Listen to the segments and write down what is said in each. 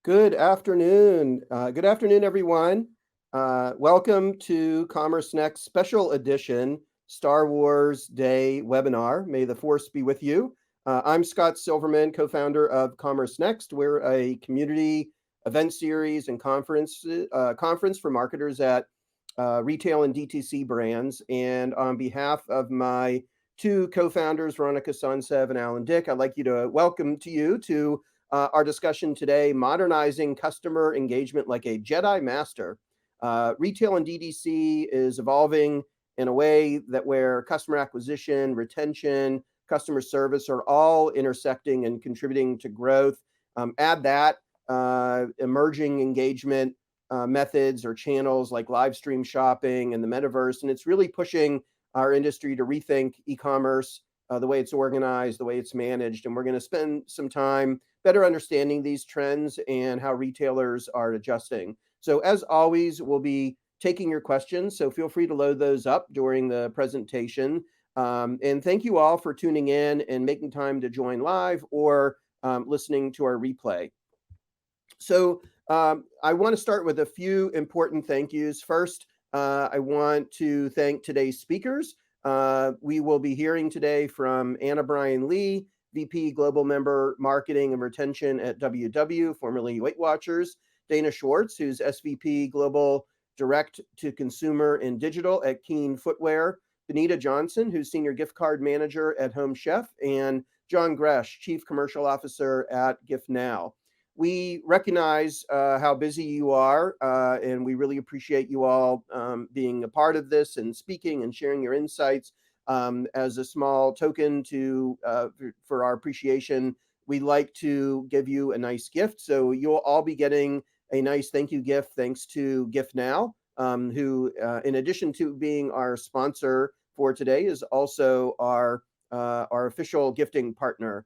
Good afternoon. Good afternoon, everyone. Welcome to CommerceNext Special Edition Star Wars Day webinar. May the Force be with you. I'm Scott Silverman, co-founder of CommerceNext. We're a community event series and conference for marketers at retail and DTC brands. And on behalf of my two co-founders, Veronica Sonsev and Alan Dick, I'd like you to welcome you to our discussion today, Modernizing Customer Engagement Like a Jedi Master. Retail and DTC is evolving in a way that where customer acquisition, retention, customer service are all intersecting and contributing to growth. Add that emerging engagement methods or channels like live stream shopping and the metaverse, and it's really pushing our industry to rethink e-commerce, the way it's organized, the way it's managed, and we're going to spend some time better understanding these trends and how retailers are adjusting. So as always, we'll be taking your questions, so feel free to load those up during the presentation. And thank you all for tuning in and making time to join live or listening to our replay. So I want to start with a few important thank yous. First, I want to thank today's speakers. We will be hearing today from Anna Bryan Lee, VP Global Member Marketing and Retention at WW, formerly Weight Watchers, Dana Schwartz, who's SVP Global Direct to Consumer and Digital at Keen Footwear, Benita Johnson, who's Senior Gift Card Manager at Home Chef, and John Gresh, Chief Commercial Officer at Gift Now. We recognize how busy you are, and we really appreciate you all being a part of this and speaking and sharing your insights. As a small token for our appreciation, we'd like to give you a nice gift. So you'll all be getting a nice thank you gift thanks to Gift Now, who, in addition to being our sponsor for today, is also our official gifting partner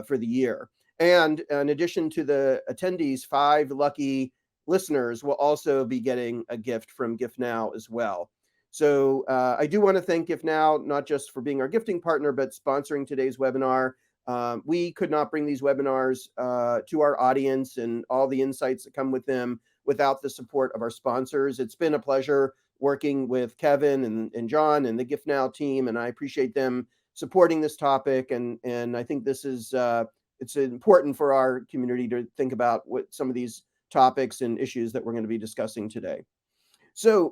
for the year. And in addition to the attendees, 5 lucky listeners will also be getting a gift from Gift Now as well. So I do want to thank Gift Now, not just for being our gifting partner, but sponsoring today's webinar. We could not bring these webinars to our audience and all the insights that come with them without the support of our sponsors. It's been a pleasure working with Kevin and John and the Gift Now team, and I appreciate them supporting this topic. And I think this is it's important for our community to think about what some of these topics and issues that we're going to be discussing today. So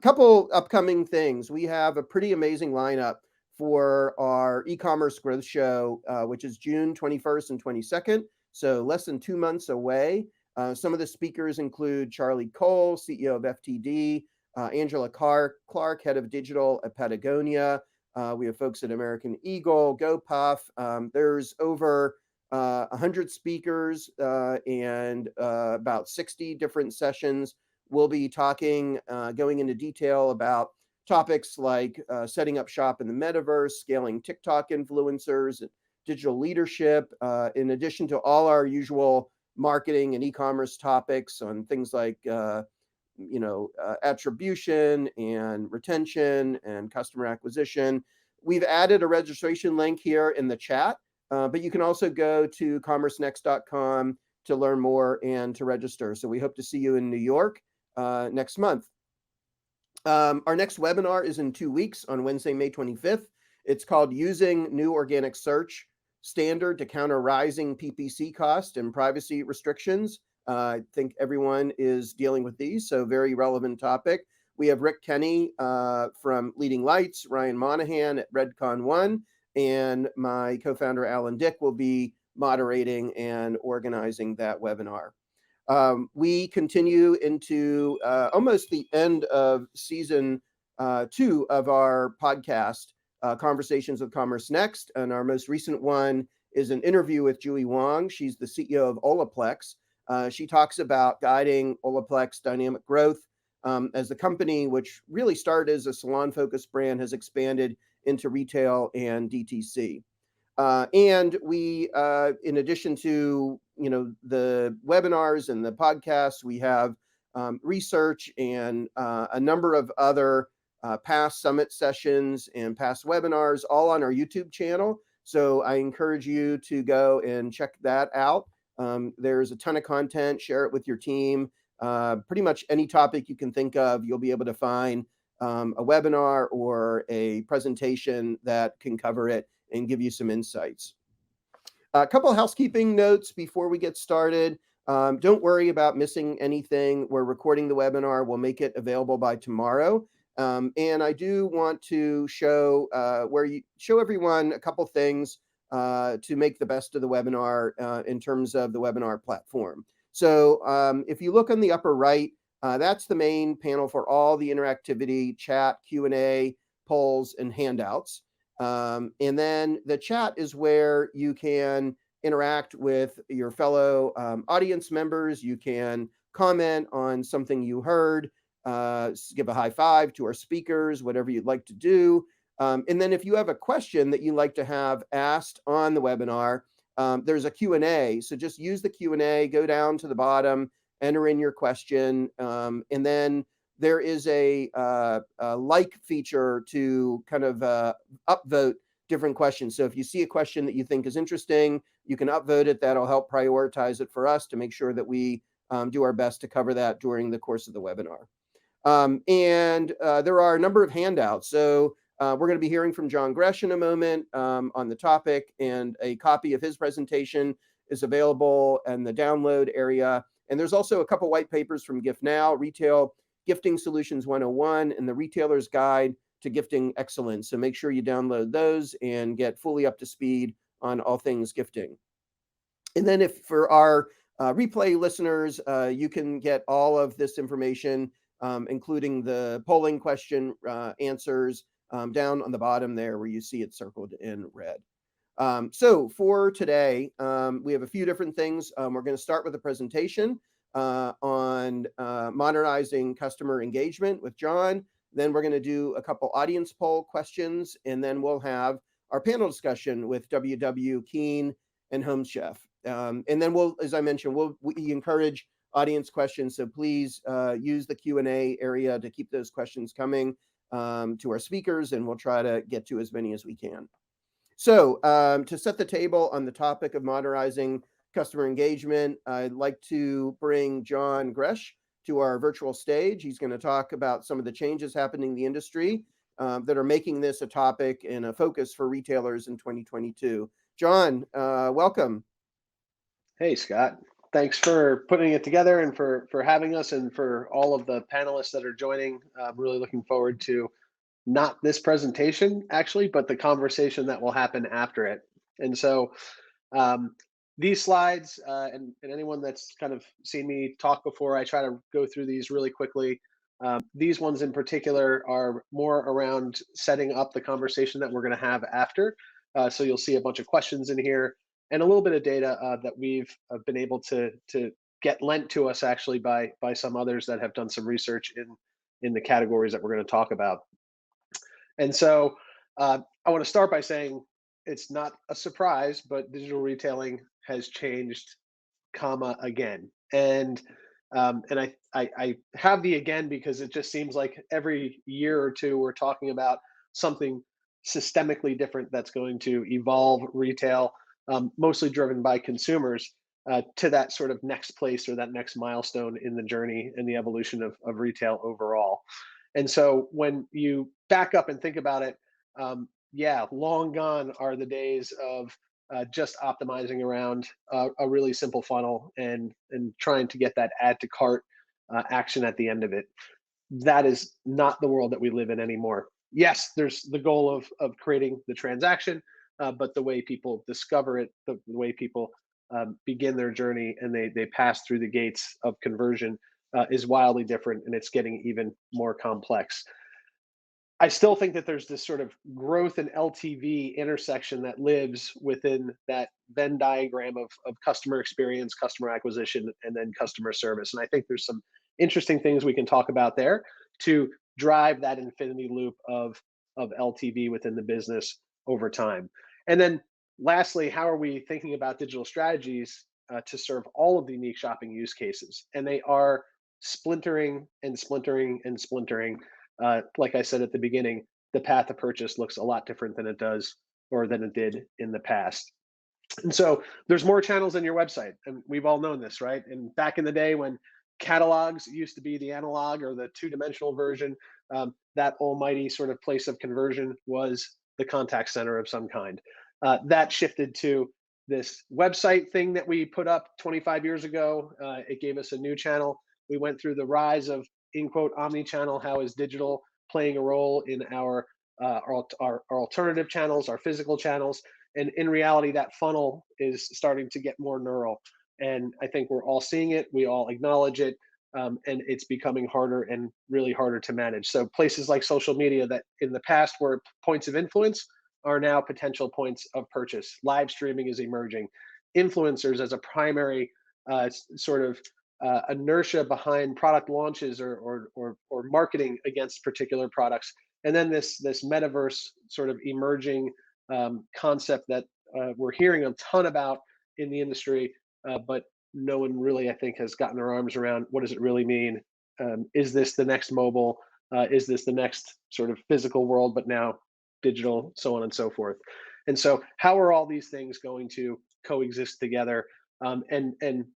couple upcoming things. We have a pretty amazing lineup for our e-commerce growth show, which is June 21st and 22nd, so less than 2 months away. Some of the speakers include Charlie Cole, CEO of FTD, Angela Clark, Head of Digital at Patagonia. We have folks at American Eagle, GoPuff. There's over 100 speakers and about 60 different sessions. We'll be talking, going into detail about topics like setting up shop in the metaverse, scaling TikTok influencers, digital leadership, in addition to all our usual marketing and e-commerce topics on things like attribution and retention and customer acquisition. We've added a registration link here in the chat, but you can also go to commercenext.com to learn more and to register. So we hope to see you in New York next month. Our next webinar is in 2 weeks on Wednesday, May 25th. It's called Using New Organic Search Standard to Counter Rising PPC Cost and Privacy Restrictions. I think everyone is dealing with these, so very relevant topic. We have Rick Kenny from Leading Lights, Ryan Monahan at Redcon One, and my co-founder Alan Dick will be moderating and organizing that webinar. We continue into almost the end of season 2 of our podcast, Conversations with CommerceNext, and our most recent one is an interview with Julie Wong. She's the CEO of Olaplex. She talks about guiding Olaplex dynamic growth as the company, which really started as a salon-focused brand, has expanded into retail and DTC. And we, in addition to the webinars and the podcasts, we have research and a number of other past summit sessions and past webinars, all on our YouTube channel. So I encourage you to go and check that out. There's a ton of content. Share it with your team. Pretty much any topic you can think of, you'll be able to find a webinar or a presentation that can cover it and give you some insights. A couple housekeeping notes before we get started. Don't worry about missing anything. We're recording the webinar. We'll make it available by tomorrow. And I do want to show show everyone a couple things to make the best of the webinar in terms of the webinar platform. So if you look on the upper right, that's the main panel for all the interactivity, chat, Q&A, polls, and handouts. And then the chat is where you can interact with your fellow audience members. You can comment on something you heard, give a high five to our speakers, whatever you'd like to do. And then if you have a question that you'd like to have asked on the webinar, there's a Q&A. So just use the Q&A, go down to the bottom, enter in your question, and then there is a like feature to kind of upvote different questions. So if you see a question that you think is interesting, you can upvote it. That'll help prioritize it for us to make sure that we do our best to cover that during the course of the webinar. And there are a number of handouts. So we're going to be hearing from John Gresh in a moment on the topic, and a copy of his presentation is available in the download area. And there's also a couple white papers from Gift Now, Retail Gifting Solutions 101, and the Retailer's Guide to Gifting Excellence. So make sure you download those and get fully up to speed on all things gifting. And then if for our replay listeners, you can get all of this information, including the polling question answers down on the bottom there where you see it circled in red. So for today, we have a few different things. We're going to start with a presentation on modernizing customer engagement with John. Then we're going to do a couple audience poll questions, and then we'll have our panel discussion with WW Keen and Home Chef. And then we'll, as I mentioned, we encourage audience questions. So please use the Q&A area to keep those questions coming to our speakers, and we'll try to get to as many as we can. So to set the table on the topic of modernizing customer engagement, I'd like to bring John Gresh to our virtual stage. He's going to talk about some of the changes happening in the industry that are making this a topic and a focus for retailers in 2022. John, welcome. Hey, Scott. Thanks for putting it together and for having us, and for all of the panelists that are joining. I'm really looking forward to not this presentation, actually, but the conversation that will happen after it. And so these slides, and anyone that's kind of seen me talk before, I try to go through these really quickly. These ones in particular are more around setting up the conversation that we're going to have after. So you'll see a bunch of questions in here and a little bit of data that we've been able to get lent to us actually by some others that have done some research in the categories that we're going to talk about. And so I want to start by saying it's not a surprise, but digital retailing has changed, again. And I have the again because it just seems like every year or two we're talking about something systemically different that's going to evolve retail, mostly driven by consumers, to that sort of next place or that next milestone in the journey and the evolution of retail overall. And so when you back up and think about it, yeah, long gone are the days of just optimizing around a really simple funnel and trying to get that add to cart action at the end of it. That is not the world that we live in anymore. Yes, there's the goal of creating the transaction, but the way people discover it, the way people begin their journey and they pass through the gates of conversion is wildly different, and it's getting even more complex. I still think that there's this sort of growth and LTV intersection that lives within that Venn diagram of customer experience, customer acquisition, and then customer service. And I think there's some interesting things we can talk about there to drive that infinity loop of LTV within the business over time. And then lastly, how are we thinking about digital strategies to serve all of the unique shopping use cases? And they are splintering and splintering and splintering. Like I said at the beginning, the path of purchase looks a lot different than it does or than it did in the past. And so there's more channels than your website. And we've all known this, right? And back in the day when catalogs used to be the analog or the two-dimensional version, that almighty sort of place of conversion was the contact center of some kind. That shifted to this website thing that we put up 25 years ago. It gave us a new channel. We went through the rise of, in quote, omni-channel. How is digital playing a role in our alternative channels, our physical channels? And in reality, that funnel is starting to get more neural. And I think we're all seeing it, we all acknowledge it, and it's becoming harder and really harder to manage. So places like social media that in the past were points of influence are now potential points of purchase. Live streaming is emerging. Influencers as a primary sort of inertia behind product launches or marketing against particular products. And then this metaverse sort of emerging concept that we're hearing a ton about in the industry, but no one really, I think, has gotten their arms around what does it really mean? Is this the next mobile? Is this the next sort of physical world, but now digital, so on and so forth? And so, how are all these things going to coexist together? And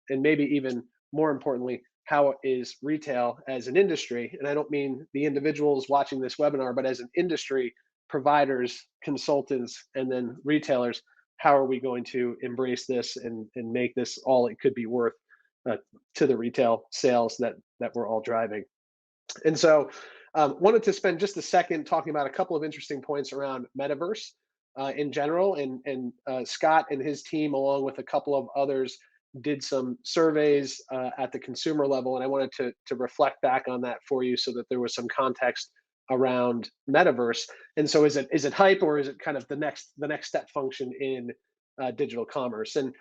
maybe even more importantly, how is retail as an industry? And I don't mean the individuals watching this webinar, but as an industry, providers, consultants, and then retailers, how are we going to embrace this and make this all it could be worth uh, to the retail sales that we're all driving? And so, wanted to spend just a second talking about a couple of interesting points around metaverse in general. And Scott and his team, along with a couple of others, did some surveys at the consumer level, and I wanted to reflect back on that for you so that there was some context around metaverse. And so, is it hype, or is it kind of the next step function in digital commerce? And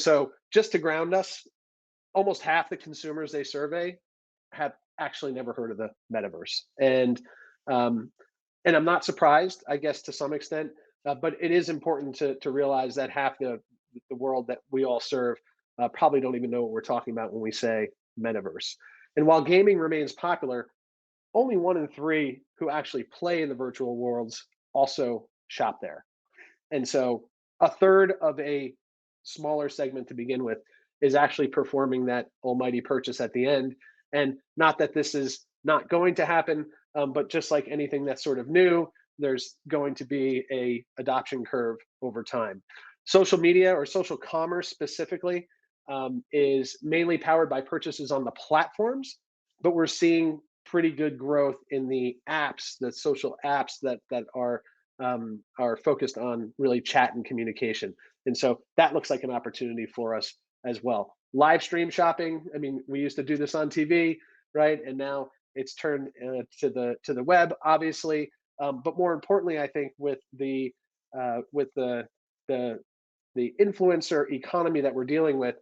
so, just to ground us, almost half the consumers they survey have actually never heard of the metaverse. Um, and I'm not surprised, I guess, to some extent, but it is important to realize that half the world that we all serve probably don't even know what we're talking about when we say metaverse. And while gaming remains popular, only 1 in 3 who actually play in the virtual worlds also shop there. And so a third of a smaller segment to begin with is actually performing that almighty purchase at the end. And not that this is not going to happen, but just like anything that's sort of new, there's going to be a adoption curve over time. Social media or social commerce specifically is mainly powered by purchases on the platforms, but we're seeing pretty good growth in the apps, the social apps that are focused on really chat and communication. And so that looks like an opportunity for us as well. Live stream shopping. I mean, we used to do this on TV, right? And now it's turned to the web, obviously. But more importantly, I think with the the influencer economy that we're dealing with,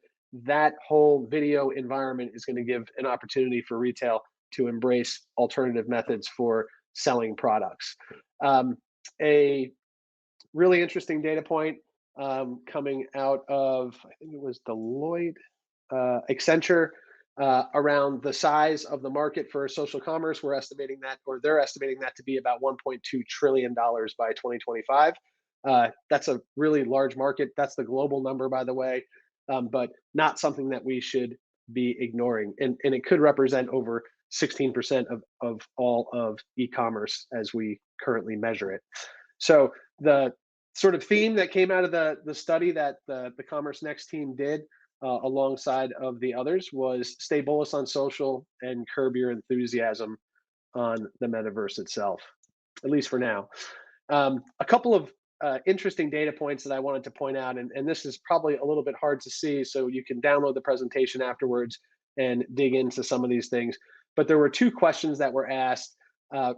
that whole video environment is going to give an opportunity for retail to embrace alternative methods for selling products. A really interesting data point coming out of, I think it was Deloitte, Accenture, around the size of the market for social commerce. We're estimating that, or they're estimating that to be about $1.2 trillion by 2025. That's a really large market. That's the global number, by the way, but not something that we should be ignoring. And it could represent over 16% of all of e-commerce as we currently measure it. So the sort of theme that came out of the study that the CommerceNext team did alongside of the others was stay bullish on social and curb your enthusiasm on the metaverse itself, at least for now. A couple of interesting data points that I wanted to point out, and this is probably a little bit hard to see, so you can download the presentation afterwards and dig into some of these things. But there were 2 questions that were asked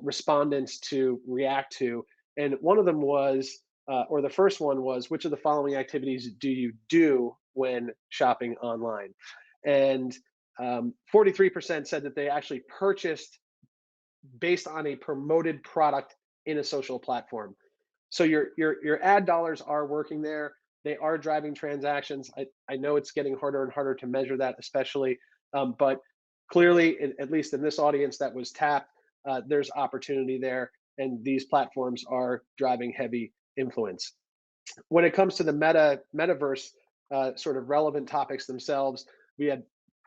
respondents to react to, and one of them was, or the first one was, which of the following activities do you do when shopping online? And 43% said that they actually purchased based on a promoted product in a social platform. So your ad dollars are working there. They are driving transactions. I know it's getting harder and harder to measure that, especially, but clearly, at least in this audience that was tapped, there's opportunity there, and these platforms are driving heavy influence. When it comes to the metaverse sort of relevant topics themselves, we had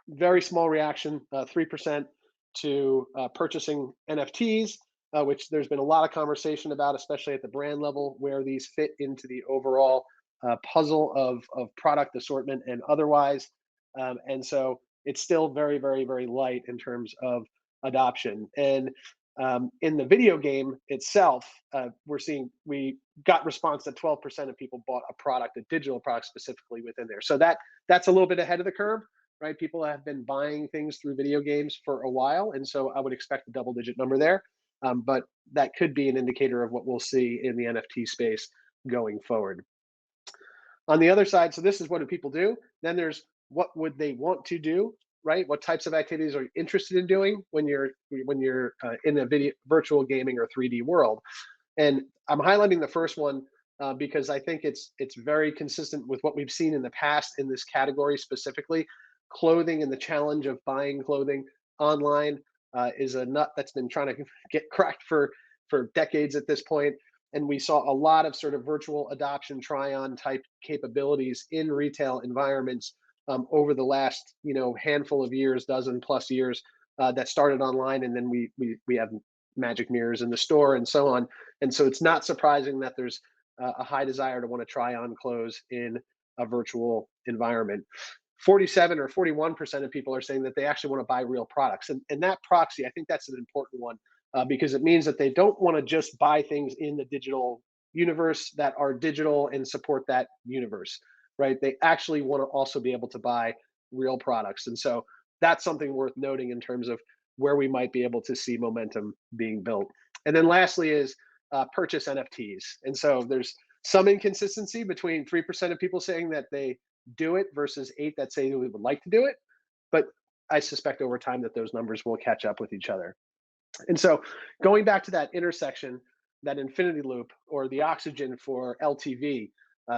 very small reaction, 3% to purchasing NFTs, which there's been a lot of conversation about, especially at the brand level, where these fit into the overall puzzle of product assortment and otherwise. And so it's still very, very, very light in terms of adoption. And in the video game itself, we got response that 12% of people bought a product, a digital product specifically within there. So that's a little bit ahead of the curve, right? People have been buying things through video games for a while, and so I would expect a double-digit number there. But that could be an indicator of what we'll see in the NFT space going forward. On the other side, so this is what do people do? Then there's what would they want to do, right? What types of activities are you interested in doing when you're in a video virtual gaming or 3D world? And I'm highlighting the first one because I think it's very consistent with what we've seen in the past in this category specifically. Clothing and the challenge of buying clothing online is a nut that's been trying to get cracked for decades at this point. And we saw a lot of sort of virtual adoption, try-on type capabilities in retail environments over the last handful of years, dozen plus years that started online, and then we have magic mirrors in the store and so on. And so it's not surprising that there's a high desire to want to try on clothes in a virtual environment. 47 or 41% of people are saying that they actually want to buy real products. And that proxy, I think that's an important one because it means that they don't want to just buy things in the digital universe that are digital and support that universe, right? They actually want to also be able to buy real products. And so that's something worth noting in terms of where we might be able to see momentum being built. And then lastly is purchase NFTs. And so there's some inconsistency between 3% of people saying that they do it versus 8 that say they would like to do it. But I suspect over time that those numbers will catch up with each other. And so going back to that intersection, that infinity loop or the oxygen for LTV,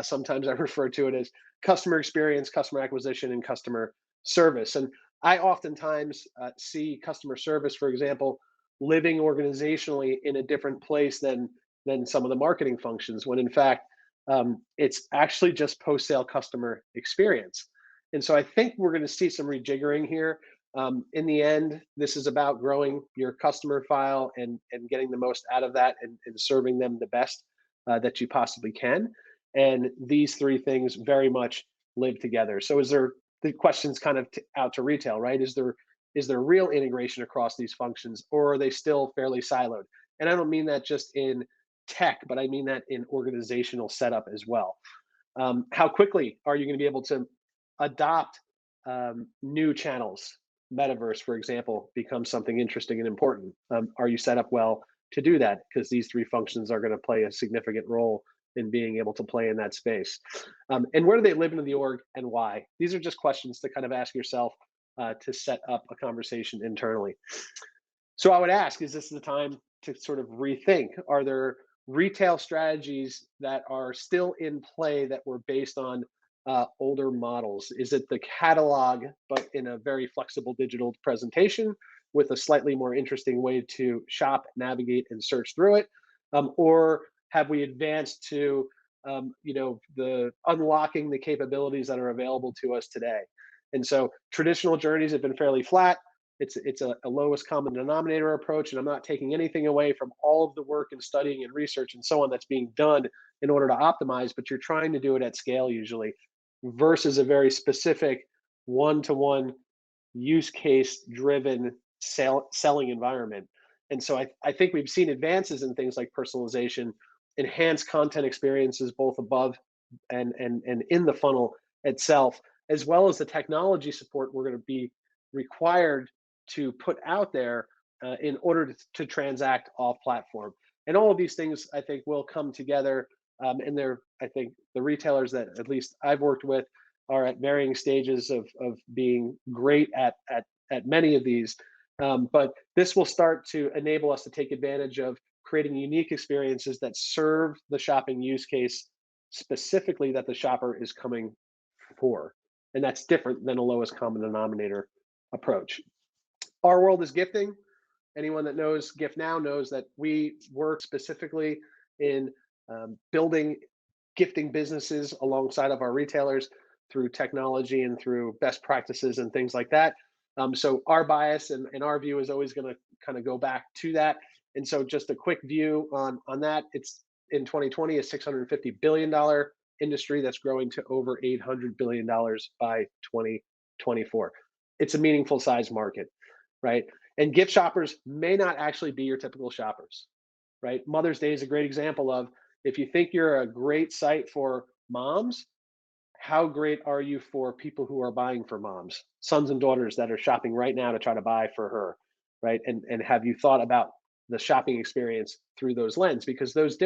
sometimes I refer to it as customer experience, customer acquisition, and customer service. And I oftentimes see customer service, for example, living organizationally in a different place than some of the marketing functions, when in fact it's actually just post-sale customer experience. And so I think we're going to see some rejiggering here. In the end, this is about growing your customer file and getting the most out of that and serving them the best that you possibly can. And these three things very much live together. So is there the questions kind of out to retail, right? Is there real integration across these functions, or are they still fairly siloed? And I don't mean that just in tech, but I mean that in organizational setup as well. How quickly are you going to be able to adopt new channels? Metaverse, for example, becomes something interesting and important. Are you set up well to do that? Because these three functions are going to play a significant role in being able to play in that space. And where do they live in the org and why? These are just questions to kind of ask yourself to set up a conversation internally. So I would ask, is this the time to sort of rethink? Are there retail strategies that are still in play that were based on older models? Is it the catalog, but in a very flexible digital presentation with a slightly more interesting way to shop, navigate, and search through it? Or have we advanced to the unlocking the capabilities that are available to us today? And so traditional journeys have been fairly flat. It's a lowest common denominator approach, and I'm not taking anything away from all of the work and studying and research and so on that's being done in order to optimize, but you're trying to do it at scale usually versus a very specific one-to-one use case driven selling environment. And so I think we've seen advances in things like personalization, enhanced content experiences both above and in the funnel itself, as well as the technology support we're going to be required to put out there in order to transact off platform. And all of these things, I think, will come together. And I think the retailers that at least I've worked with are at varying stages of being great at many of these. But this will start to enable us to take advantage of creating unique experiences that serve the shopping use case specifically that the shopper is coming for. And that's different than a lowest common denominator approach. Our world is gifting. Anyone that knows Gift Now knows that we work specifically in building gifting businesses alongside of our retailers through technology and through best practices and things like that. So our bias and our view is always going to kind of go back to that. And so just a quick view on that, it's in 2020 a $650 billion industry that's growing to over $800 billion by 2024. It's a meaningful size market, right? And gift shoppers may not actually be your typical shoppers, right? Mother's Day is a great example of, if you think you're a great site for moms, how great are you for people who are buying for moms, sons and daughters that are shopping right now to try to buy for her, right? And have you thought about the shopping experience through those lens? Because those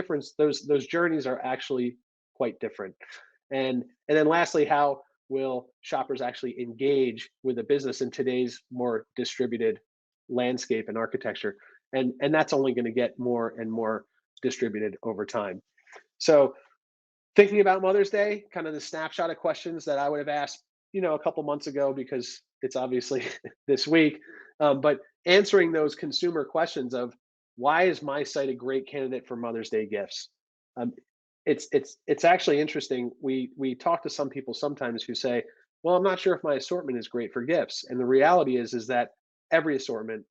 journeys are actually quite different. And then lastly, how will shoppers actually engage with a business in today's more distributed landscape and architecture? And that's only going to get more and more distributed over time. So thinking about Mother's Day, kind of the snapshot of questions that I would have asked, a couple months ago, because it's obviously this week, but answering those consumer questions of, why is my site a great candidate for Mother's Day gifts? Um, it's actually interesting. We talk to some people sometimes who say, well, I'm not sure if my assortment is great for gifts, and the reality is that every assortment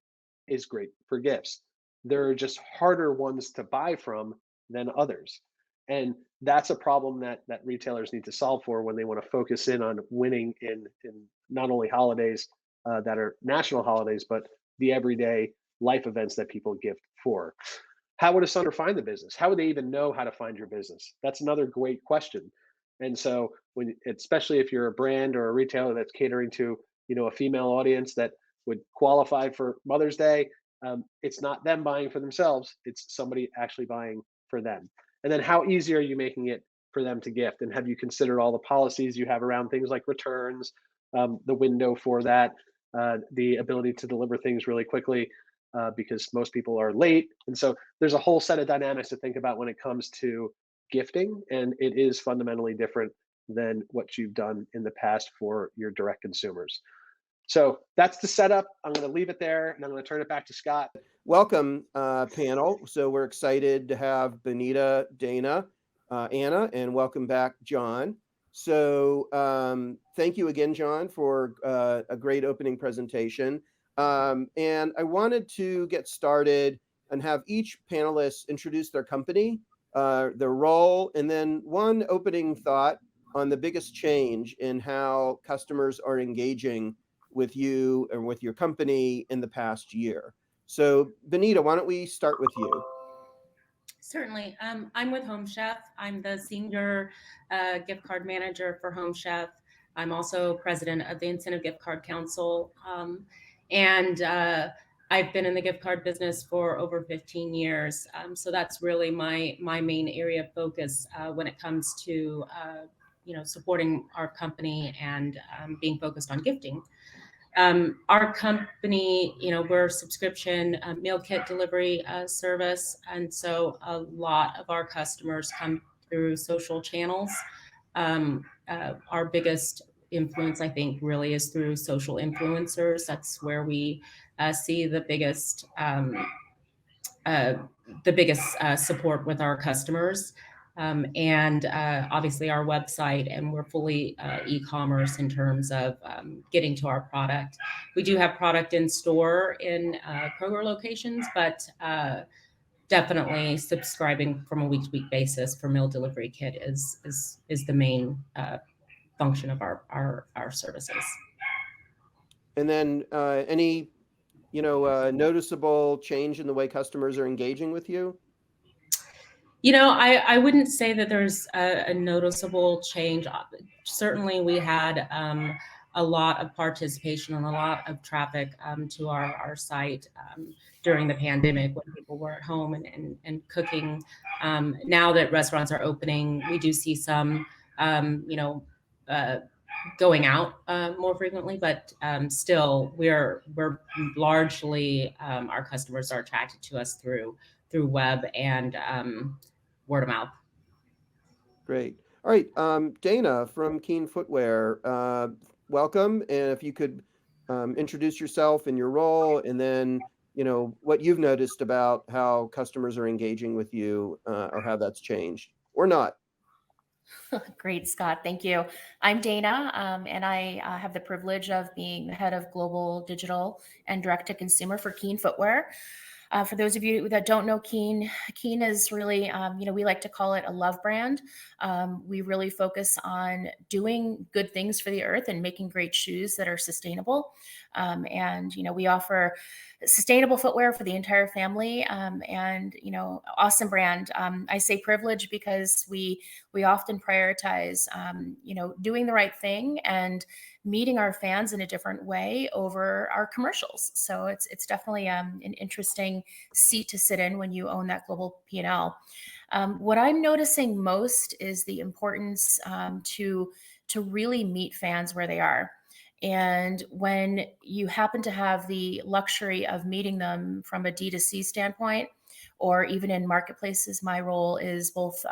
is great for gifts. There are just harder ones to buy from than others. And that's a problem that retailers need to solve for when they want to focus in on winning in not only holidays that are national holidays, but the everyday life events that people gift for. How would a seller find the business? How would they even know how to find your business? That's another great question. And so especially if you're a brand or a retailer that's catering to, a female audience that would qualify for Mother's Day, it's not them buying for themselves, it's somebody actually buying for them. And then how easy are you making it for them to gift? And have you considered all the policies you have around things like returns, the window for that, the ability to deliver things really quickly, because most people are late. And so there's a whole set of dynamics to think about when it comes to gifting. And it is fundamentally different than what you've done in the past for your direct consumers. So that's the setup. I'm going to leave it there, and I'm going to turn it back to Scott. Welcome, panel. So we're excited to have Benita, Dana, Anna, and welcome back, John. So thank you again, John, for a great opening presentation. And I wanted to get started and have each panelist introduce their company, their role, and then one opening thought on the biggest change in how customers are engaging with you and with your company in the past year. So Benita, why don't we start with you? Certainly. I'm with Home Chef. I'm the senior gift card manager for Home Chef. I'm also president of the Incentive Gift Card Council. And I've been in the gift card business for over 15 years. So that's really my main area of focus when it comes to supporting our company and being focused on gifting. Our company, we're a subscription meal kit delivery service. And so a lot of our customers come through social channels. Our biggest influence, I think, really is through social influencers. That's where we see the biggest support with our customers. And obviously our website, and we're fully e-commerce in terms of getting to our product. We do have product in store in Kroger locations, but definitely subscribing from a week-to-week basis for meal delivery kit is the main function of our services. And then any noticeable change in the way customers are engaging with you? I wouldn't say that there's a noticeable change. Certainly, we had a lot of participation and a lot of traffic to our site during the pandemic when people were at home and cooking. Now that restaurants are opening, we do see some, going out more frequently, but still, we're largely our customers are attracted to us through web and word of mouth. Great. All right, Dana from Keen Footwear, welcome. And if you could introduce yourself and your role, and then what you've noticed about how customers are engaging with you, or how that's changed or not. Great, Scott. Thank you. I'm Dana, and I have the privilege of being the head of global digital and direct to consumer for Keen Footwear. For those of you that don't know Keen, Keen is really, we like to call it a love brand. We really focus on doing good things for the earth and making great shoes that are sustainable. We offer sustainable footwear for the entire family, awesome brand. I say privilege because we often prioritize, doing the right thing and meeting our fans in a different way over our commercials. So it's definitely an interesting seat to sit in when you own that global P&L. What I'm noticing most is the importance to really meet fans where they are. And when you happen to have the luxury of meeting them from a D2C standpoint, or even in marketplaces, my role is both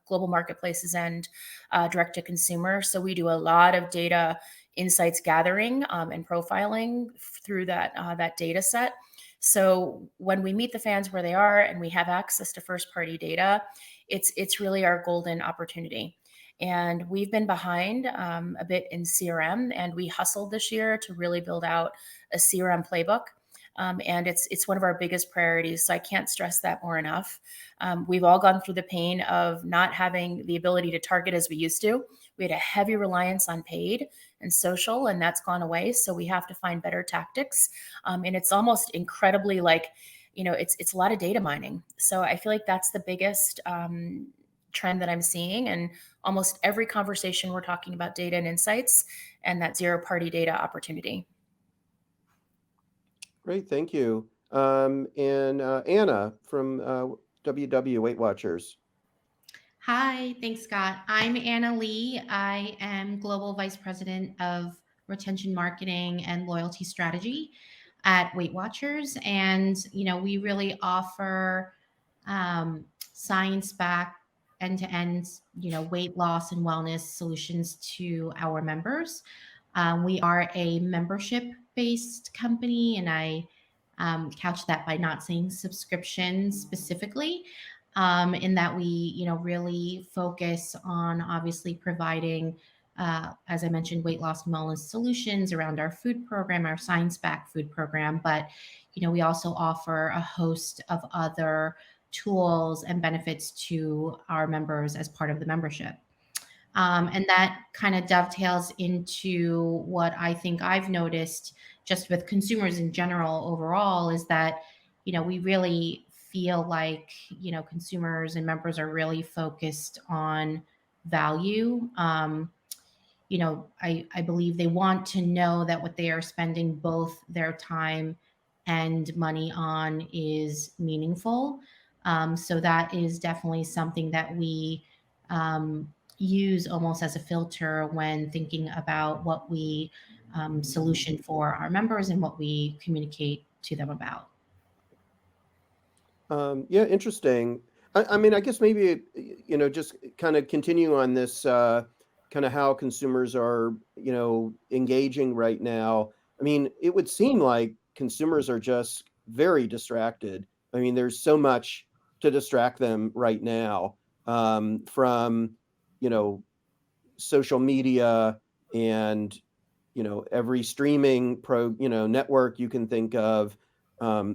global marketplaces and direct to consumer. So we do a lot of data insights gathering and profiling through that data set. So when we meet the fans where they are and we have access to first party data, it's really our golden opportunity. And we've been behind a bit in CRM, and we hustled this year to really build out a CRM playbook. And it's one of our biggest priorities. So I can't stress that more enough. We've all gone through the pain of not having the ability to target as we used to. We had a heavy reliance on paid and social, and that's gone away. So we have to find better tactics. And it's almost incredibly it's a lot of data mining. So I feel like that's the biggest trend that I'm seeing. And almost every conversation we're talking about data and insights and that zero party data opportunity. Great, thank you. And Anna from WW Weight Watchers. Hi, thanks, Scott. I'm Anna Lee. I am Global Vice President of Retention Marketing and Loyalty Strategy at Weight Watchers. And, we really offer science-backed end-to-end, weight loss and wellness solutions to our members. We are a membership-based company, and I couch that by not saying subscription specifically, in that we, really focus on obviously providing, as I mentioned, weight loss and wellness solutions around our food program, our science-backed food program. But, we also offer a host of other tools and benefits to our members as part of the membership. And that kind of dovetails into what I think I've noticed just with consumers in general overall is that, we really feel like, consumers and members are really focused on value. I believe they want to know that what they are spending both their time and money on is meaningful. So that is definitely something that we use almost as a filter when thinking about what we solution for our members and what we communicate to them about. Yeah, interesting. I mean, I guess maybe, just kind of continue on this kind of how consumers are, engaging right now. I mean, it would seem like consumers are just very distracted. I mean, there's so much to distract them right now, from, social media and, every streaming network you can think of,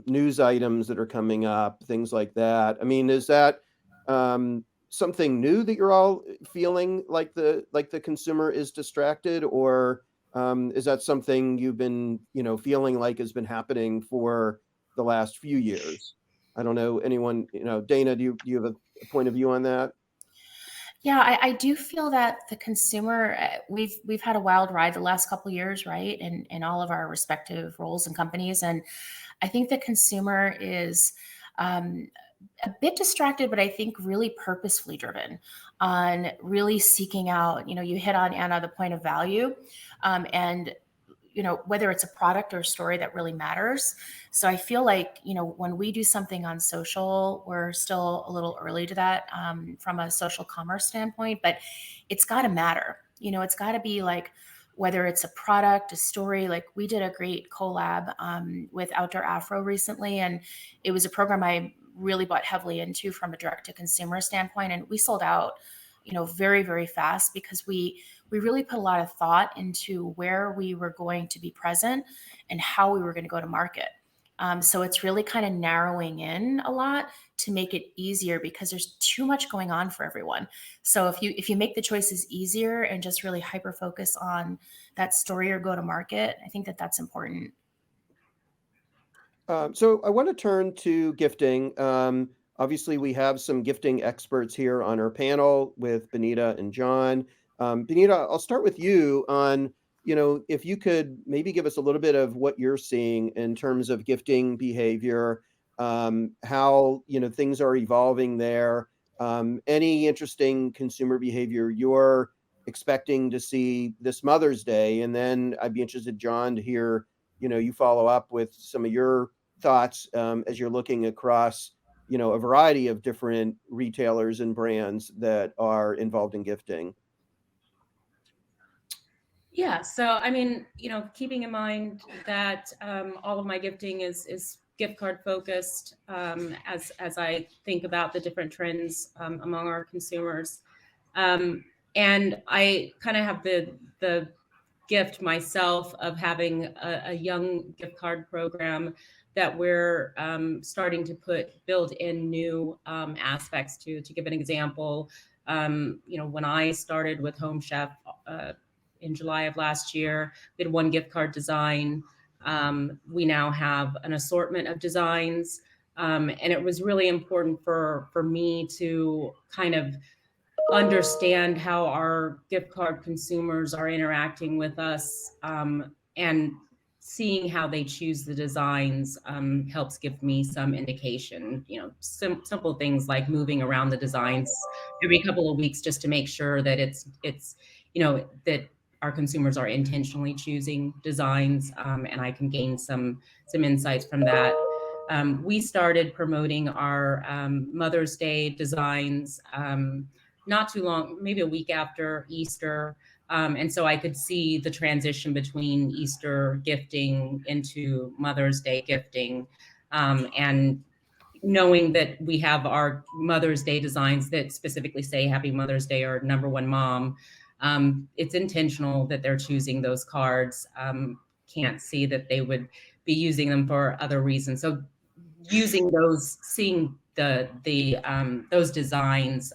news items that are coming up, things like that. I mean, is that something new that you're all feeling like the consumer is distracted, or is that something you've been feeling like has been happening for the last few years? I don't know anyone. Dana, do you have a point of view on that? Yeah, I do feel that the consumer, we've had a wild ride the last couple of years, right? In all of our respective roles and companies. And I think the consumer is a bit distracted, but I think really purposefully driven on really seeking out, you hit on, Anna, the point of value. And whether it's a product or a story that really matters. So I feel like, when we do something on social, we're still a little early to that from a social commerce standpoint, but it's got to matter. It's got to be like, whether it's a product, a story. Like we did a great collab with Outdoor Afro recently, and it was a program I really bought heavily into from a direct to consumer standpoint. And we sold out, very, very fast, because we really put a lot of thought into where we were going to be present and how we were going to go to market. So it's really kind of narrowing in a lot to make it easier, because there's too much going on for everyone. So if you make the choices easier and just really hyper focus on that story or go to market, I think that that's important. So I want to turn to gifting. Obviously, we have some gifting experts here on our panel with Benita and John. Benita, I'll start with you on, if you could maybe give us a little bit of what you're seeing in terms of gifting behavior, how, things are evolving there, any interesting consumer behavior you're expecting to see this Mother's Day. And then I'd be interested, John, to hear, you follow up with some of your thoughts as you're looking across, a variety of different retailers and brands that are involved in gifting. Yeah, so I mean, keeping in mind that all of my gifting is gift card focused, as I think about the different trends among our consumers, and I kind of have the gift myself of having a young gift card program that we're starting to build in new aspects to. To give an example, when I started with Home Chef in July of last year, we had one gift card design. We now have an assortment of designs, and it was really important for me to kind of understand how our gift card consumers are interacting with us, and seeing how they choose the designs helps give me some indication. Simple things like moving around the designs every couple of weeks just to make sure that it's that our consumers are intentionally choosing designs, and I can gain some insights from that. We started promoting our Mother's Day designs not too long, maybe a week after Easter. And so I could see the transition between Easter gifting into Mother's Day gifting. And knowing that we have our Mother's Day designs that specifically say Happy Mother's Day or Number One Mom, it's intentional that they're choosing those cards. Can't see that they would be using them for other reasons. So using those, seeing those designs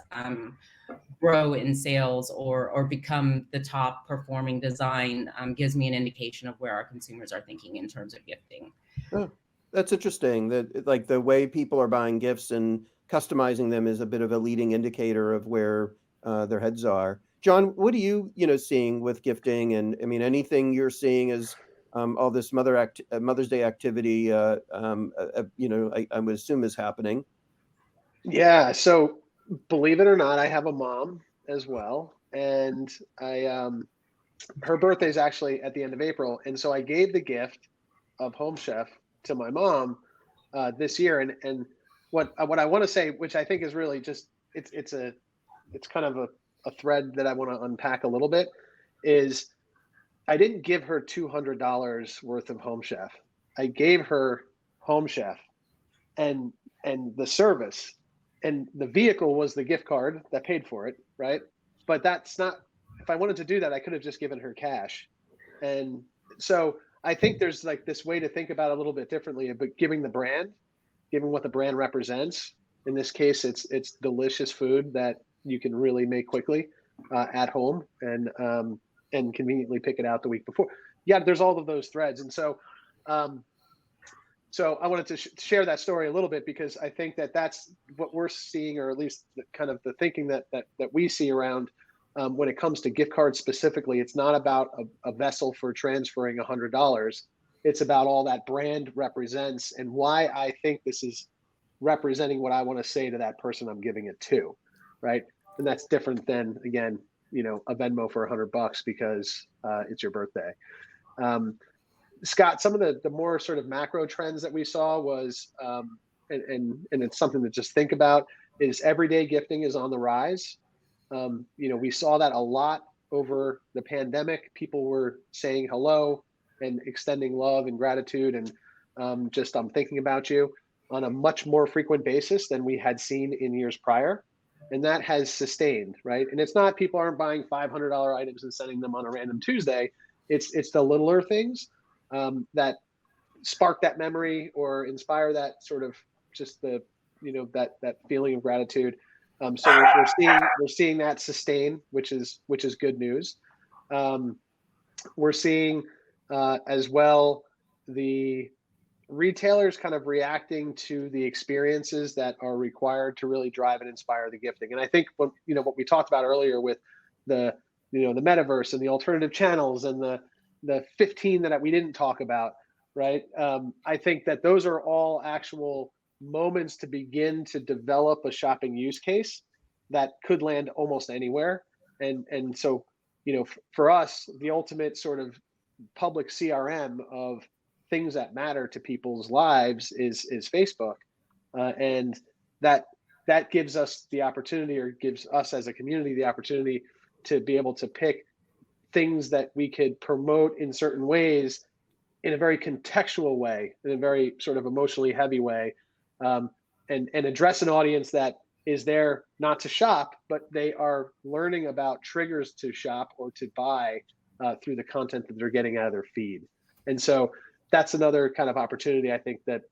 grow in sales or become the top performing design gives me an indication of where our consumers are thinking in terms of gifting. Oh, that's interesting, that like the way people are buying gifts and customizing them is a bit of a leading indicator of where their heads are. John, what are you, seeing with gifting? And I mean, anything you're seeing as all this Mother's Day activity, I would assume is happening. Yeah, so believe it or not, I have a mom as well, and her birthday is actually at the end of April, and so I gave the gift of Home Chef to my mom this year, and what I want to say, which I think is really just it's kind of a thread that I want to unpack a little bit, is I didn't give her $200 worth of Home Chef. I gave her Home Chef and the service, and the vehicle was the gift card that paid for it, right? But that's not, if I wanted to do that, I could have just given her cash. And so I think there's like this way to think about it a little bit differently, but giving what the brand represents. In this case, it's delicious food that you can really make quickly at home and conveniently pick it out the week before. Yeah, there's all of those threads. And so so I wanted to share that story a little bit, because I think that that's what we're seeing, or at least kind of the thinking that we see around when it comes to gift cards specifically. It's not about a vessel for transferring $100. It's about all that brand represents and why I think this is representing what I want to say to that person I'm giving it to, right? And that's different than, again, a Venmo for $100 because it's your birthday. Scott, some of the more sort of macro trends that we saw was, and it's something to just think about, is everyday gifting is on the rise. We saw that a lot over the pandemic. People were saying hello and extending love and gratitude and just I'm thinking about you on a much more frequent basis than we had seen in years prior. and that has sustained, right? And it's not people aren't buying $500 items and sending them on a random Tuesday. It's the littler things that spark that memory or inspire that sort of just the that feeling of gratitude. So we're seeing that sustain, which is good news. We're seeing as well the retailers kind of reacting to the experiences that are required to really drive and inspire the gifting. And I think what we talked about earlier with the the metaverse and the alternative channels and the 15 that we didn't talk about, right? I think that those are all actual moments to begin to develop a shopping use case that could land almost anywhere. And so, for us, the ultimate sort of public CRM of things that matter to people's lives is Facebook, and that gives us the opportunity, or gives us as a community the opportunity to be able to pick things that we could promote in certain ways, in a very contextual way, in a very sort of emotionally heavy way, and address an audience that is there not to shop, but they are learning about triggers to shop or to buy through the content that they're getting out of their feed. And so that's another kind of opportunity I think that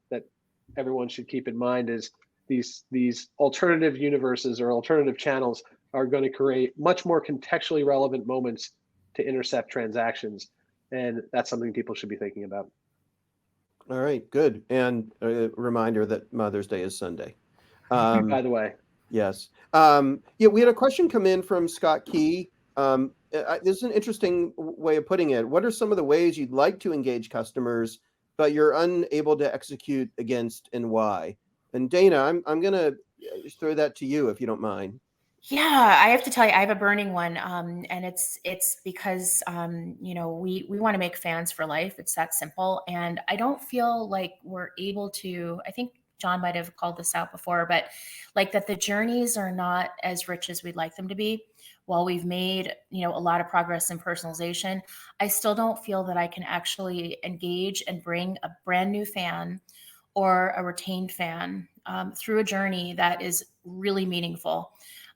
everyone should keep in mind, is these alternative universes or alternative channels are going to create much more contextually relevant moments to intercept transactions. And that's something people should be thinking about. All right, good. And a reminder that Mother's Day is Sunday. By the way. Yes. Yeah, we had a question come in from Scott Key. This is an interesting way of putting it. What are some of the ways you'd like to engage customers, but you're unable to execute against, and why? And Dana, I'm going to throw that to you if you don't mind. Yeah, I have to tell you, I have a burning one, and it's because we want to make fans for life. It's that simple, and I don't feel like we're able to. I think John might have called this out before, but like that the journeys are not as rich as we'd like them to be. While we've made a lot of progress in personalization, I still don't feel that I can actually engage and bring a brand new fan or a retained fan through a journey that is really meaningful.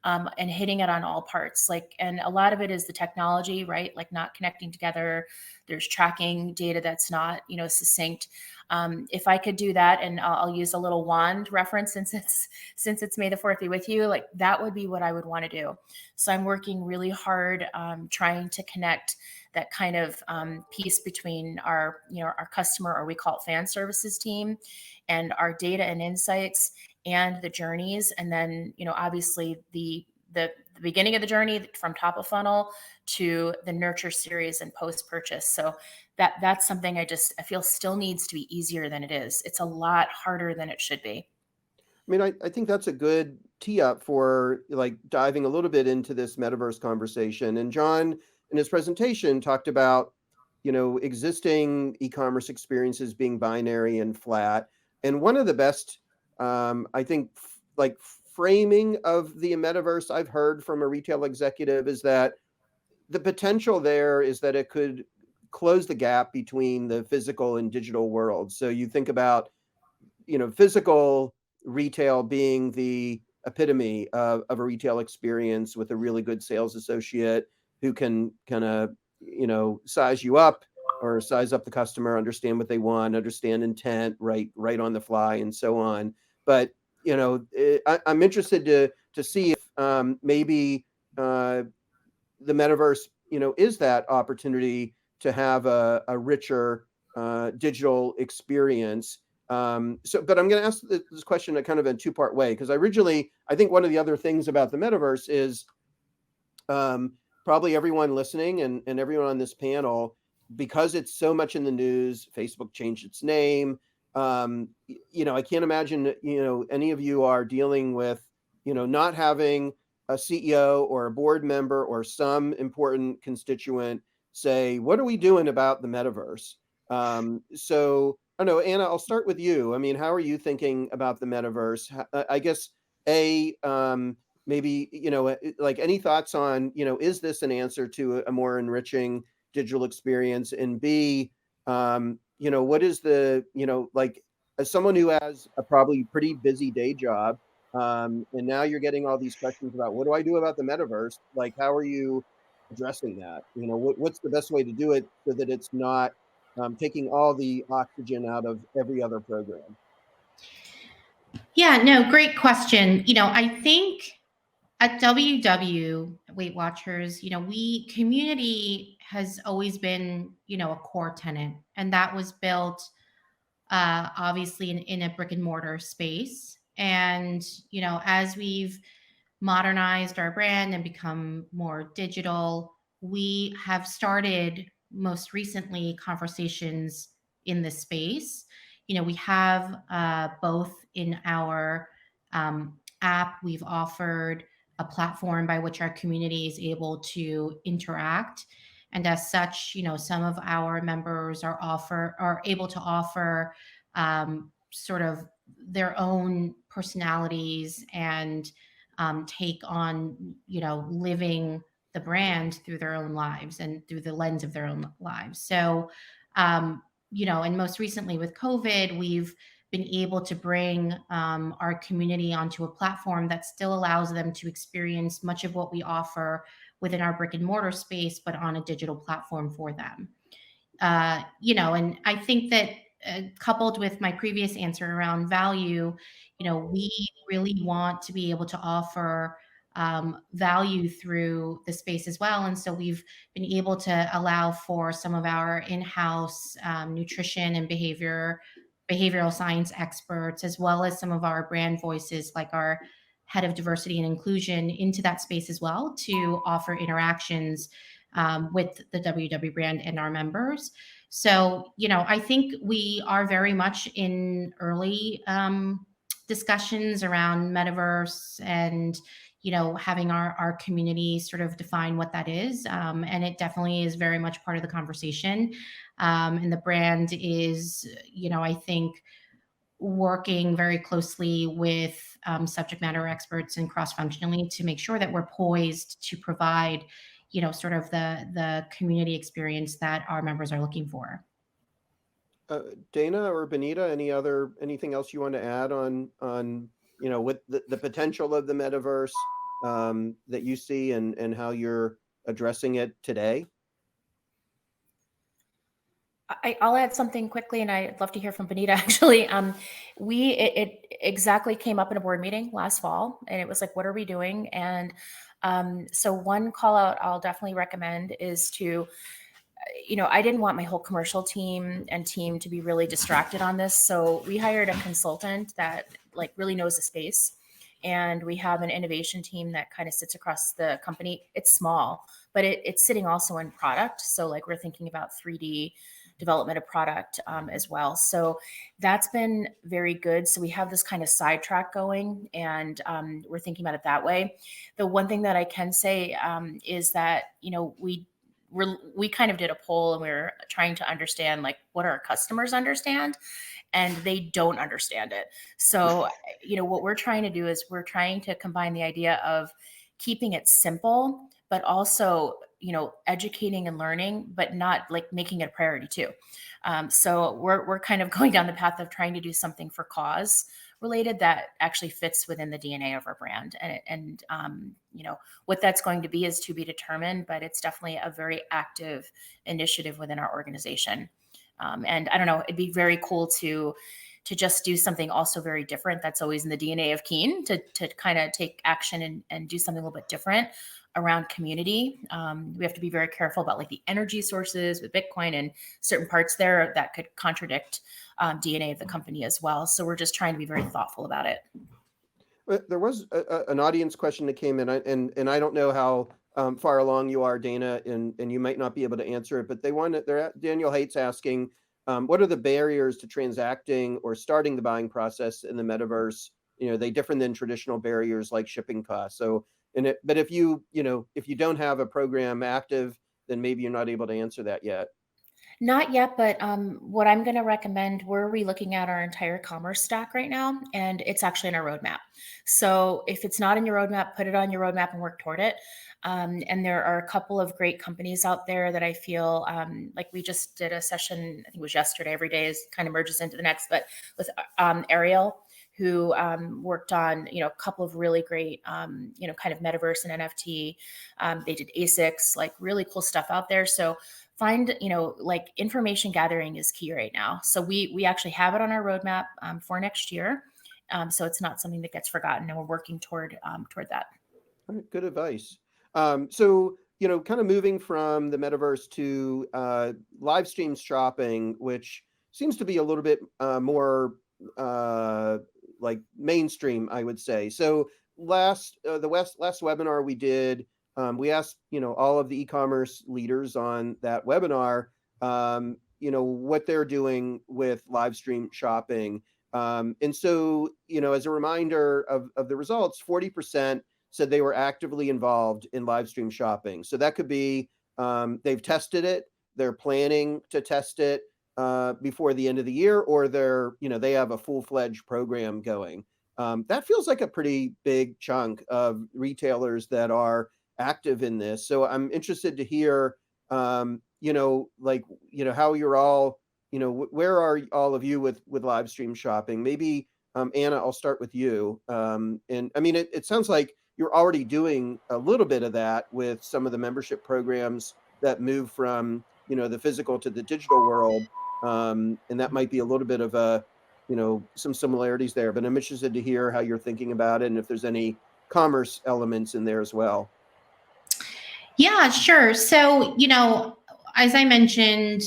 And hitting it on all parts. And a lot of it is the technology, right? Like not connecting together. There's tracking data that's not, succinct. If I could do that, and I'll use a little wand reference since it's May the 4th be with you, like that would be what I would want to do. So I'm working really hard trying to connect that kind of piece between our customer, or we call it fan services team, and our data and insights and the journeys. And then, obviously the beginning of the journey from top of funnel to the nurture series and post-purchase. So that's something I feel still needs to be easier than it is. It's a lot harder than it should be. I mean, I think that's a good tee up for like diving a little bit into this metaverse conversation. And John, in his presentation, talked about, existing e-commerce experiences being binary and flat. And one of the best, I think, like framing of the metaverse I've heard from a retail executive is that the potential there is that it could close the gap between the physical and digital worlds. So you think about, physical retail being the epitome of a retail experience with a really good sales associate who can kind of, size you up or size up the customer, understand what they want, understand intent, right on the fly, and so on. But I'm interested to see if maybe the metaverse, is that opportunity to have a richer digital experience. But I'm going to ask this question kind of in a two-part way, because I think one of the other things about the metaverse is probably everyone listening and everyone on this panel, because it's so much in the news. Facebook changed its name. I can't imagine, any of you are dealing with, not having a CEO or a board member or some important constituent say, what are we doing about the metaverse? So I don't know, Anna, I'll start with you. I mean, how are you thinking about the metaverse? I guess, maybe, like any thoughts on, is this an answer to a more enriching digital experience? And B, what is the, like, as someone who has a probably pretty busy day job, And now you're getting all these questions about what do I do about the metaverse? Like, how are you addressing that? You know, what's the best way to do it so that it's not taking all the oxygen out of every other program? Yeah, no, great question. I think at WW Weight Watchers, community has always been, a core tenet, and that was built obviously in a brick and mortar space. And, as we've modernized our brand and become more digital, we have started most recently conversations in this space. We have both in our app, we've offered a platform by which our community is able to interact. And as such, some of our members are able to offer sort of their own personalities and take on, living the brand through their own lives and through the lens of their own lives. So, and most recently with COVID, we've been able to bring our community onto a platform that still allows them to experience much of what we offer within our brick and mortar space, but on a digital platform for them. And I think that coupled with my previous answer around value, we really want to be able to offer value through the space as well. And so we've been able to allow for some of our in-house nutrition and behavioral science experts, as well as some of our brand voices, like our head of diversity and inclusion, into that space as well to offer interactions with the WW brand and our members. So, I think we are very much in early discussions around metaverse and, having our community sort of define what that is. And it definitely is very much part of the conversation. And the brand is, I think, working very closely with subject matter experts and cross-functionally to make sure that we're poised to provide, sort of the community experience that our members are looking for. Dana or Benita, anything else you want to add on what the potential of the metaverse that you see and how you're addressing it today? I'll add something quickly, and I'd love to hear from Benita. Actually, it exactly came up in a board meeting last fall, and it was like, what are we doing? And so one call out I'll definitely recommend is to, I didn't want my whole commercial team to be really distracted on this, so we hired a consultant that like really knows the space, and we have an innovation team that kind of sits across the company. It's small, but it's sitting also in product. So like we're thinking about 3D development of product as well. So that's been very good. So we have this kind of sidetrack going, and we're thinking about it that way. The one thing that I can say is that, we kind of did a poll, and we were trying to understand like what our customers understand, and they don't understand it. So, what we're trying to do is we're trying to combine the idea of keeping it simple, but also, educating and learning, but not like making it a priority too. So we're kind of going down the path of trying to do something for cause related that actually fits within the DNA of our brand. And what that's going to be is to be determined, but it's definitely a very active initiative within our organization. And I don't know, it'd be very cool to just do something also very different. That's always in the DNA of Keen, to kind of take action and do something a little bit different around community. We have to be very careful about like the energy sources with Bitcoin and certain parts there that could contradict DNA of the company as well. So we're just trying to be very thoughtful about it. There was an audience question that came in, and I don't know how far along you are, Dana, and you might not be able to answer it, but Daniel Haight's asking, what are the barriers to transacting or starting the buying process in the metaverse? Are they different than traditional barriers like shipping costs? So, but if you don't have a program active, then maybe you're not able to answer that yet. Not yet, but what I'm going to recommend, we're relooking at our entire commerce stack right now, and it's actually in our roadmap. So if it's not in your roadmap, put it on your roadmap and work toward it. And there are a couple of great companies out there that I feel like we just did a session, I think it was yesterday, every day is kind of merges into the next, but with Ariel, who worked on, a couple of really great, kind of metaverse and NFT. They did ASICs, like really cool stuff out there. So find, like information gathering is key right now. So we actually have it on our roadmap for next year. So it's not something that gets forgotten, and we're working toward that. All right, good advice. So, kind of moving from the metaverse to live stream shopping, which seems to be a little bit more like mainstream, I would say. So last webinar we did, we asked, all of the e-commerce leaders on that webinar, what they're doing with live stream shopping. And so, as a reminder of the results, 40% said they were actively involved in live stream shopping. So that could be they've tested it, they're planning to test it before the end of the year, or they have a full-fledged program going. That feels like a pretty big chunk of retailers that are active in this. So I'm interested to hear, how you're all, where are all of you with live stream shopping? Maybe Anna, I'll start with you. And I mean, it sounds like you're already doing a little bit of that with some of the membership programs that move from, the physical to the digital world. And that might be a little bit of some similarities there, but I'm interested to hear how you're thinking about it and if there's any commerce elements in there as well. Yeah, sure. So, as I mentioned,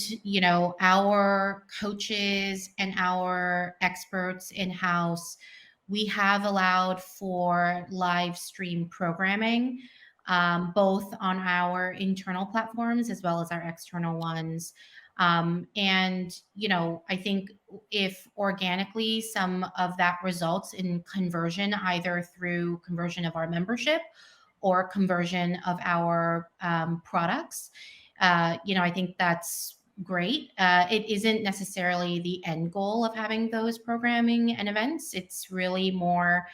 our coaches and our experts in-house, we have allowed for live stream programming, both on our internal platforms as well as our external ones. And, I think if organically some of that results in conversion, either through conversion of our membership or conversion of our products, I think that's great. It isn't necessarily the end goal of having those programming and events. It's really more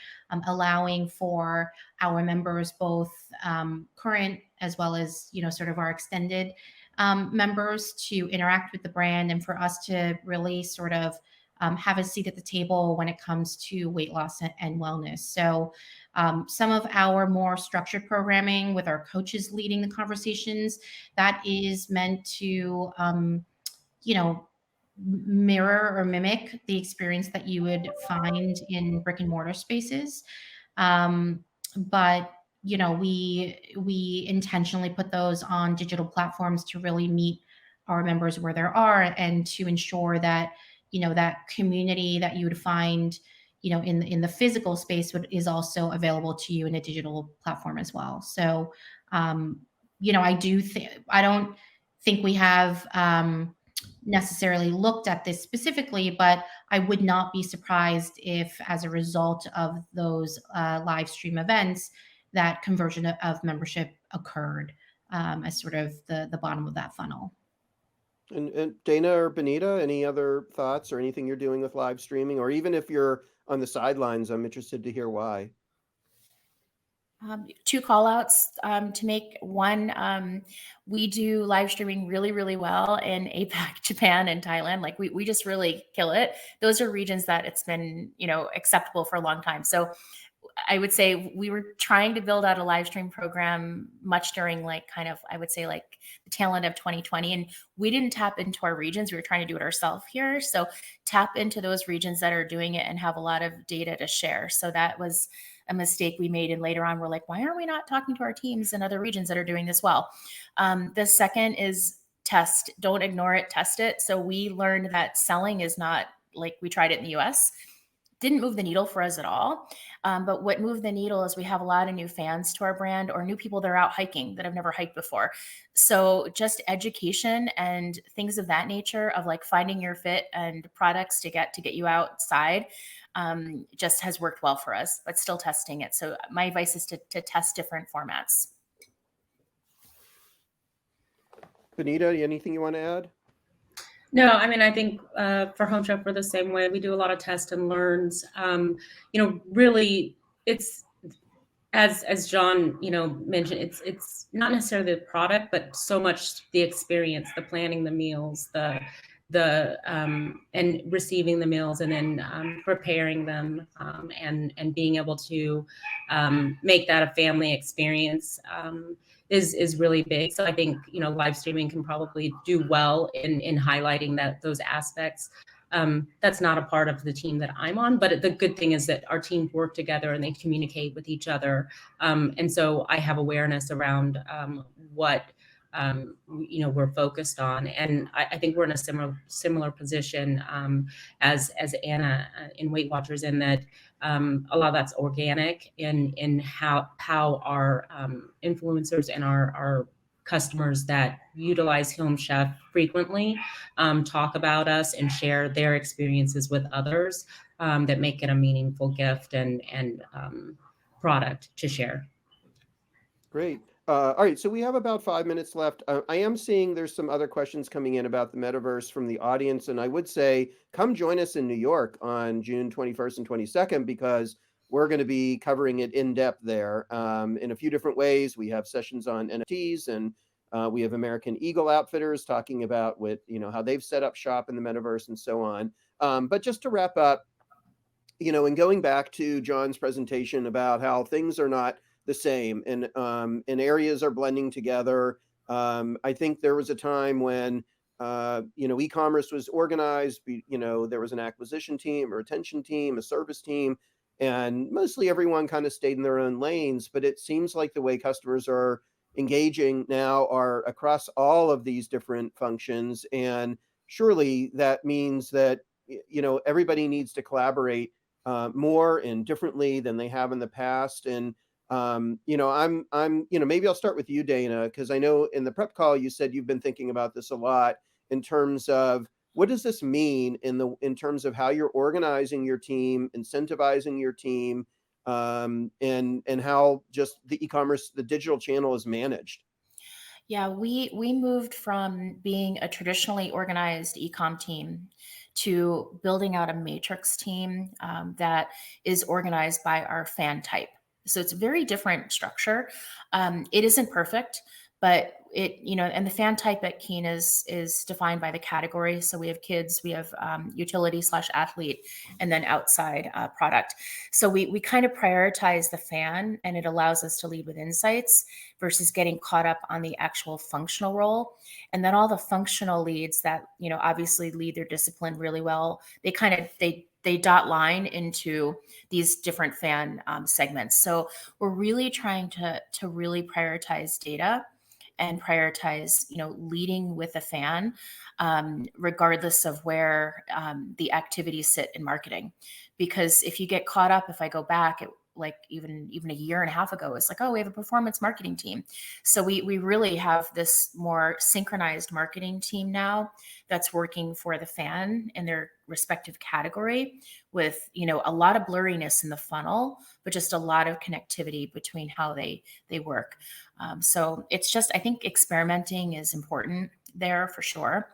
allowing for our members, both current as well as, sort of our extended members, to interact with the brand, and for us to really sort of have a seat at the table when it comes to weight loss and wellness. So some of our more structured programming with our coaches leading the conversations, that is meant to, mirror or mimic the experience that you would find in brick and mortar spaces. But we intentionally put those on digital platforms to really meet our members where they are, and to ensure that that community that you would find in the physical space is also available to you in a digital platform as well. So I don't think we have necessarily looked at this specifically, but I would not be surprised if, as a result of those live stream events, that conversion of membership occurred as sort of the bottom of that funnel. And Dana or Benita, any other thoughts or anything you're doing with live streaming, or even if you're on the sidelines, I'm interested to hear why. Two call outs to make. One, we do live streaming really, really well in APAC, Japan, and Thailand. Like we just really kill it. Those are regions that it's been, acceptable for a long time. So I would say we were trying to build out a live stream program much during I would say the tail end of 2020. And we didn't tap into our regions. We were trying to do it ourselves here. So tap into those regions that are doing it and have a lot of data to share. So that was a mistake we made. And later on, we're like, why aren't we not talking to our teams in other regions that are doing this well? The second is test. Don't ignore it, test it. So we learned that selling is not we tried it in the US. Didn't move the needle for us at all. But what moved the needle is we have a lot of new fans to our brand, or new people that are out hiking that have never hiked before. So just education and things of that nature of finding your fit and products to get you outside just has worked well for us, but still testing it. So my advice is to test different formats. Benita, anything you want to add? No, I mean, I think for Home Chef, we're the same way. We do a lot of test and learns. Really, it's as John, mentioned, it's not necessarily the product, but so much the experience, the planning, the meals, the and receiving the meals and then preparing them and being able to make that a family experience is really big. So I think, live streaming can probably do well in highlighting those aspects. That's not a part of the team that I'm on, but the good thing is that our teams work together and they communicate with each other. And so I have awareness around what we're focused on, and I think we're in a similar position as Anna in Weight Watchers, in that a lot of that's organic in how our influencers and our customers that utilize Home Chef frequently talk about us and share their experiences with others that make it a meaningful gift and product to share. Great. All right, so we have about 5 minutes left. I am seeing there's some other questions coming in about the metaverse from the audience, and I would say come join us in New York on June 21st and 22nd, because we're going to be covering it in depth there in a few different ways. We have sessions on NFTs, and we have American Eagle Outfitters talking about how they've set up shop in the metaverse and so on. But just to wrap up, and going back to John's presentation about how things are not the same and areas are blending together. I think there was a time when e-commerce was organized. There was an acquisition team, a retention team, a service team, and mostly everyone kind of stayed in their own lanes. But it seems like the way customers are engaging now are across all of these different functions, and surely that means that everybody needs to collaborate more and differently than they have in the past. And maybe I'll start with you, Dana, because I know in the prep call you said you've been thinking about this a lot in terms of what does this mean in terms of how you're organizing your team, incentivizing your team, and how just the e-commerce, the digital channel is managed. Yeah, we moved from being a traditionally organized e-com team to building out a matrix team that is organized by our fan type. So it's a very different structure. It isn't perfect, but and the fan type at Keen is defined by the category. So we have kids, we have utility/athlete, and then outside product. So we kind of prioritize the fan, and it allows us to lead with insights versus getting caught up on the actual functional role. And then all the functional leads that, obviously lead their discipline really well, they dot line into these different fan segments. So we're really trying to really prioritize data and prioritize, leading with a fan, regardless of where the activities sit in marketing. Because if you get caught up, if I go back, like even a year and a half ago, it's like, oh, we have a performance marketing team. So we really have this more synchronized marketing team now that's working for the fan in their respective category with, a lot of blurriness in the funnel, but just a lot of connectivity between how they work. So it's just, I think experimenting is important there for sure.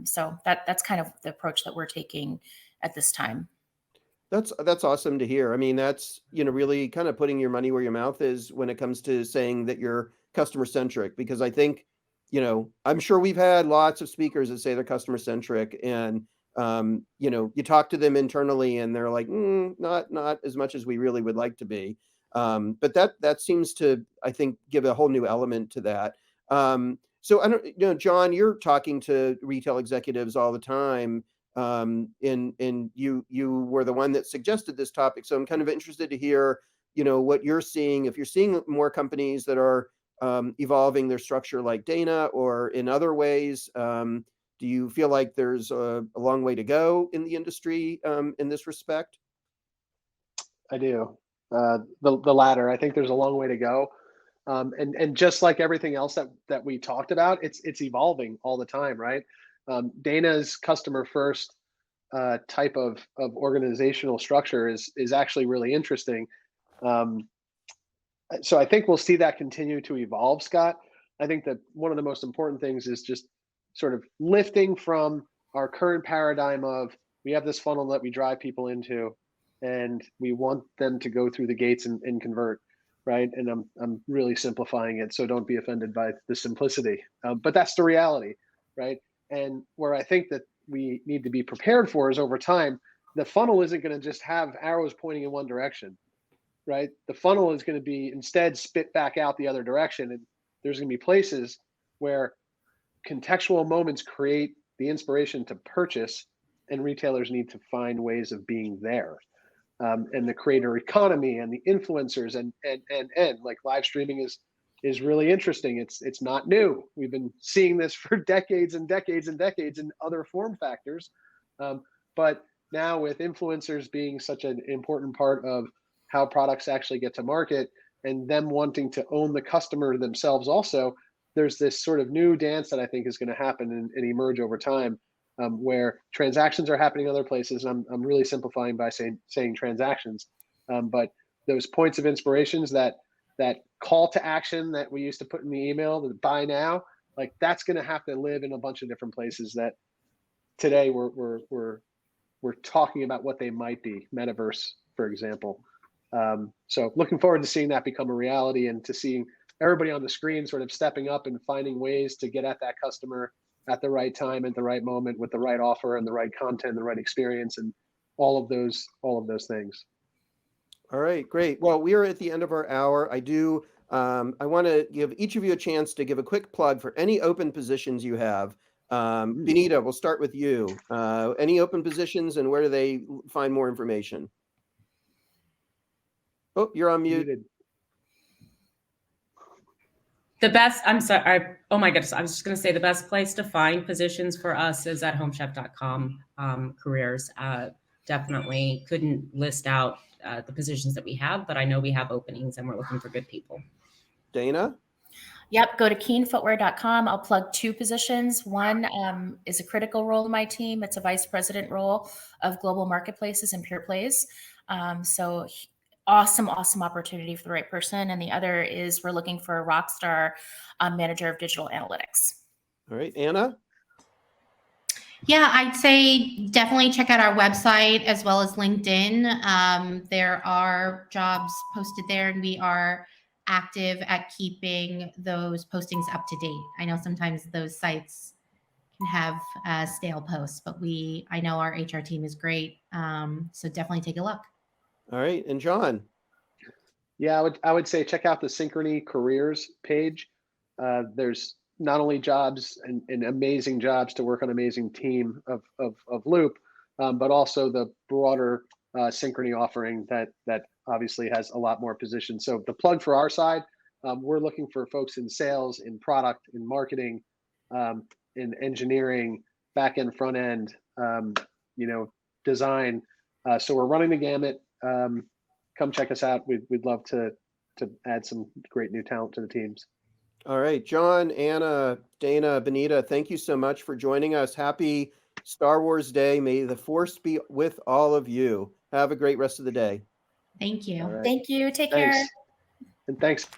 So that's kind of the approach that we're taking at this time. That's awesome to hear. I mean, that's, really kind of putting your money where your mouth is when it comes to saying that you're customer centric, because I think, I'm sure we've had lots of speakers that say they're customer centric, and, you talk to them internally and they're like, not as much as we really would like to be. But that seems to, I think, give a whole new element to that. So I don't, John, you're talking to retail executives all the time. And you were the one that suggested this topic. So I'm kind of interested to hear, what you're seeing, if you're seeing more companies that are evolving their structure like Dana, or in other ways. Do you feel like there's a long way to go in the industry in this respect? I do. The latter. I think there's a long way to go. And just like everything else that we talked about, it's evolving all the time, right? Dana's customer first type of organizational structure is actually really interesting. So I think we'll see that continue to evolve, Scott. I think that one of the most important things is just sort of lifting from our current paradigm of we have this funnel that we drive people into, and we want them to go through the gates and convert, right? And I'm really simplifying it, so don't be offended by the simplicity. But that's the reality, right? And where I think that we need to be prepared for is over time, the funnel isn't going to just have arrows pointing in one direction, right? The funnel is going to be instead spit back out the other direction. And there's going to be places where contextual moments create the inspiration to purchase, and retailers need to find ways of being there. And the creator economy and the influencers and like live streaming is really interesting. It's not new. We've been seeing this for decades and decades and decades in other form factors. But now with influencers being such an important part of how products actually get to market and them wanting to own the customer themselves also, there's this sort of new dance that I think is going to happen and emerge over time, where transactions are happening other places. I'm really simplifying by saying transactions, but those points of inspirations, that call to action that we used to put in the email, the buy now, like that's going to have to live in a bunch of different places that today we're talking about what they might be, metaverse, for example. So looking forward to seeing that become a reality and to seeing everybody on the screen sort of stepping up and finding ways to get at that customer at the right time, at the right moment, with the right offer and the right content, the right experience, and all of those things. All right, great. Well, we are at the end of our hour. I want to give each of you a chance to give a quick plug for any open positions you have. Benita, we'll start with you. Any open positions, and where do they find more information? Oh, you're on mute. Muted. I'm sorry. Oh my goodness. I was just going to say the best place to find positions for us is at homechef.com careers. Definitely couldn't list out the positions that we have, but I know we have openings and we're looking for good people. Dana? Yep, go to keenfootwear.com. I'll plug 2 positions. One is a critical role in my team. It's a vice president role of global marketplaces and pure plays. So awesome opportunity for the right person. And the other is we're looking for a rock star manager of digital analytics. All right, Anna? Yeah, I'd say definitely check out our website as well as LinkedIn. There are jobs posted there, and we are active at keeping those postings up to date. I know sometimes those sites can have stale posts, but I know our HR team is great. So definitely take a look. All right, and John? Yeah, I would say check out the Synchrony careers page. There's not only jobs and amazing jobs to work on amazing team of Loop, but also the broader Synchrony offering that obviously has a lot more positions. So the plug for our side, we're looking for folks in sales, in product, in marketing, in engineering, back end, front end, design. So we're running the gamut. Come check us out. We'd love to add some great new talent to the teams. All right, John, Anna, Dana, Benita, thank you so much for joining us. Happy Star Wars Day. May the Force be with all of you. Have a great rest of the day. Thank you. All right. Thank you. Take Thanks. care. And thanks.